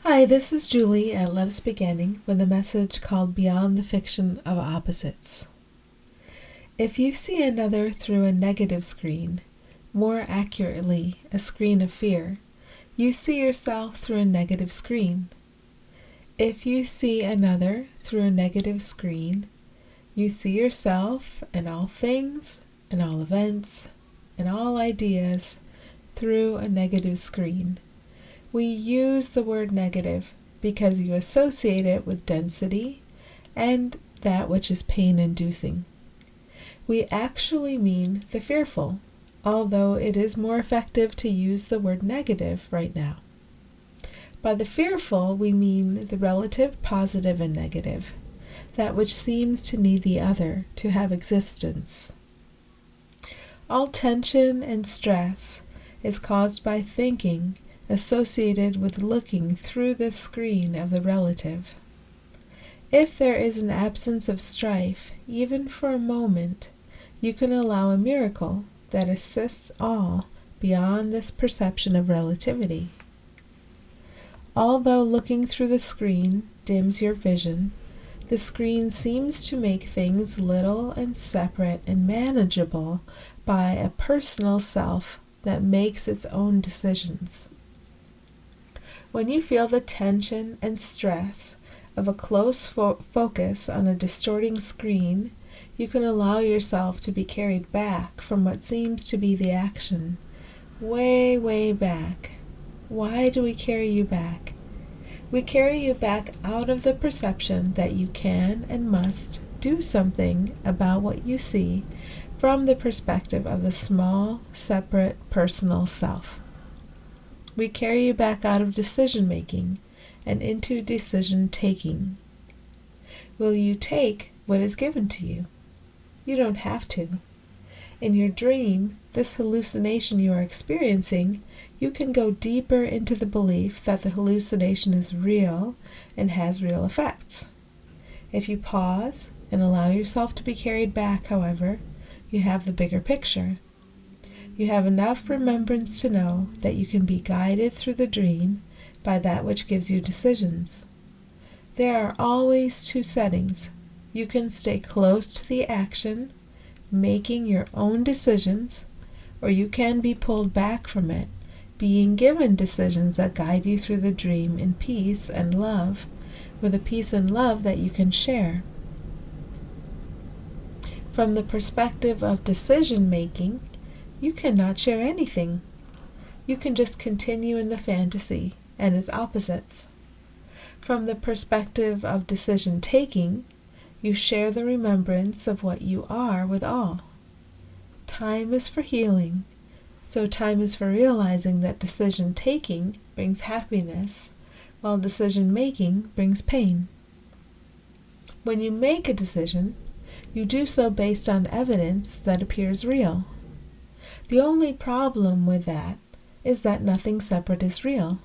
Hi, this is Julie at Love's Beginning with a message called Beyond the Fiction of Opposites. If you see another through a negative screen, more accurately, a screen of fear, you see yourself through a negative screen. If you see another through a negative screen, you see yourself and all things and all events and all ideas through a negative screen. We use the word negative because you associate it with density and that which is pain-inducing. We actually mean the fearful, although it is more effective to use the word negative right now. By the fearful, we mean the relative positive and negative, that which seems to need the other to have existence. All tension and stress is caused by thinking associated with looking through the screen of the relative. If there is an absence of strife, even for a moment, you can allow a miracle that assists all beyond this perception of relativity. Although looking through the screen dims your vision, the screen seems to make things little and separate and manageable by a personal self that makes its own decisions. When you feel the tension and stress of a close focus on a distorting screen, you can allow yourself to be carried back from what seems to be the action. Way, way back. Why do we carry you back? We carry you back out of the perception that you can and must do something about what you see from the perspective of the small, separate, personal self. We carry you back out of decision-making and into decision-taking. Will you take what is given to you? You don't have to. In your dream, this hallucination you are experiencing, you can go deeper into the belief that the hallucination is real and has real effects. If you pause and allow yourself to be carried back, however, you have the bigger picture. You have enough remembrance to know that you can be guided through the dream by that which gives you decisions. There are always two settings. You can stay close to the action, making your own decisions, or you can be pulled back from it, being given decisions that guide you through the dream in peace and love, with a peace and love that you can share. From the perspective of decision-making, you cannot share anything. You can just continue in the fantasy and its opposites. From the perspective of decision-taking, you share the remembrance of what you are with all. Time is for healing, so time is for realizing that decision-taking brings happiness, while decision-making brings pain. When you make a decision, you do so based on evidence that appears real. The only problem with that is that nothing separate is real.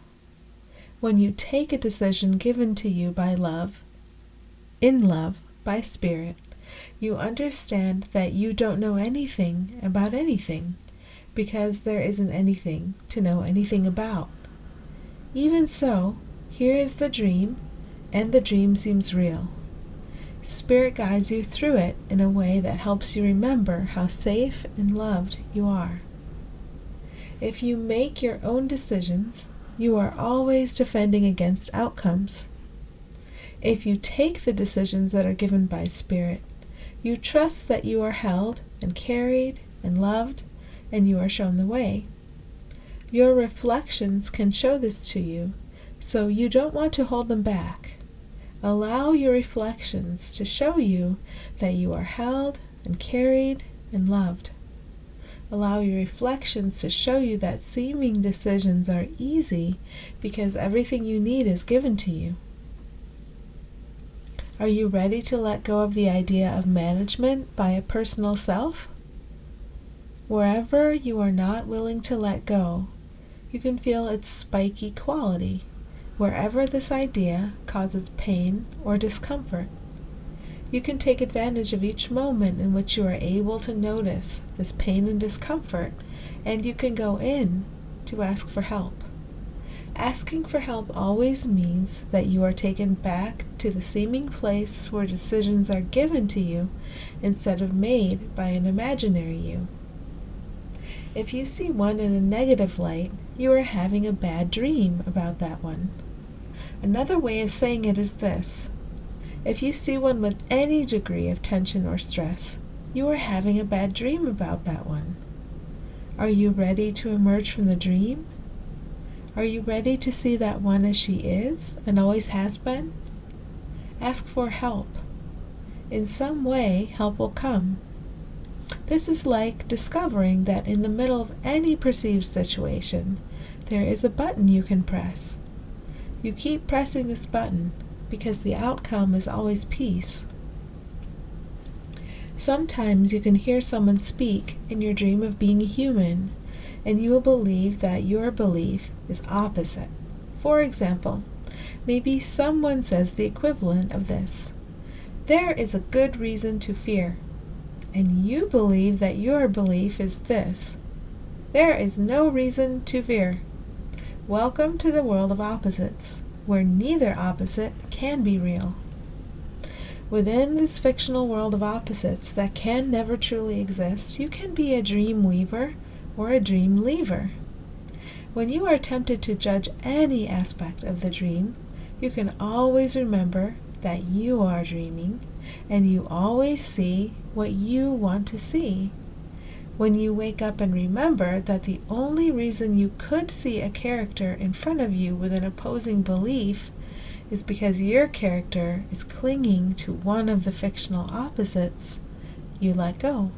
When you take a decision given to you by love, in love, by spirit, you understand that you don't know anything about anything, because there isn't anything to know anything about. Even so, here is the dream, and the dream seems real. Spirit guides you through it in a way that helps you remember how safe and loved you are. If you make your own decisions, you are always defending against outcomes. If you take the decisions that are given by Spirit, you trust that you are held and carried and loved, and you are shown the way. Your reflections can show this to you, so you don't want to hold them back. Allow your reflections to show you that you are held and carried and loved. Allow your reflections to show you that seeming decisions are easy because everything you need is given to you. Are you ready to let go of the idea of management by a personal self? Wherever you are not willing to let go, you can feel its spiky quality, wherever this idea causes pain or discomfort. You can take advantage of each moment in which you are able to notice this pain and discomfort, and you can go in to ask for help. Asking for help always means that you are taken back to the seeming place where decisions are given to you instead of made by an imaginary you. If you see one in a negative light, you are having a bad dream about that one. Another way of saying it is this: if you see one with any degree of tension or stress, you are having a bad dream about that one. Are you ready to emerge from the dream? Are you ready to see that one as she is and always has been? Ask for help. In some way, help will come. This is like discovering that in the middle of any perceived situation, there is a button you can press. You keep pressing this button because the outcome is always peace. Sometimes you can hear someone speak in your dream of being human, and you will believe that your belief is opposite. For example, maybe someone says the equivalent of this: there is a good reason to fear. And you believe that your belief is this: there is no reason to fear. Welcome to the world of opposites, where neither opposite can be real. Within this fictional world of opposites that can never truly exist, you can be a dream weaver or a dream leaver. When you are tempted to judge any aspect of the dream, you can always remember that you are dreaming, and you always see what you want to see. When you wake up and remember that the only reason you could see a character in front of you with an opposing belief is because your character is clinging to one of the fictional opposites, you let go.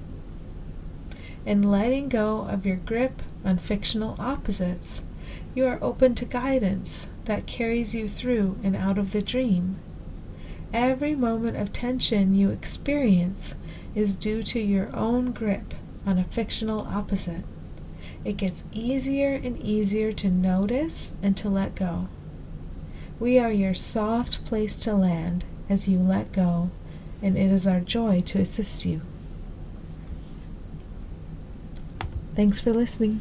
In letting go of your grip on fictional opposites, you are open to guidance that carries you through and out of the dream. Every moment of tension you experience is due to your own grip on a fictional opposite. It gets easier and easier to notice and to let go. We are your soft place to land as you let go, and it is our joy to assist you. Thanks for listening.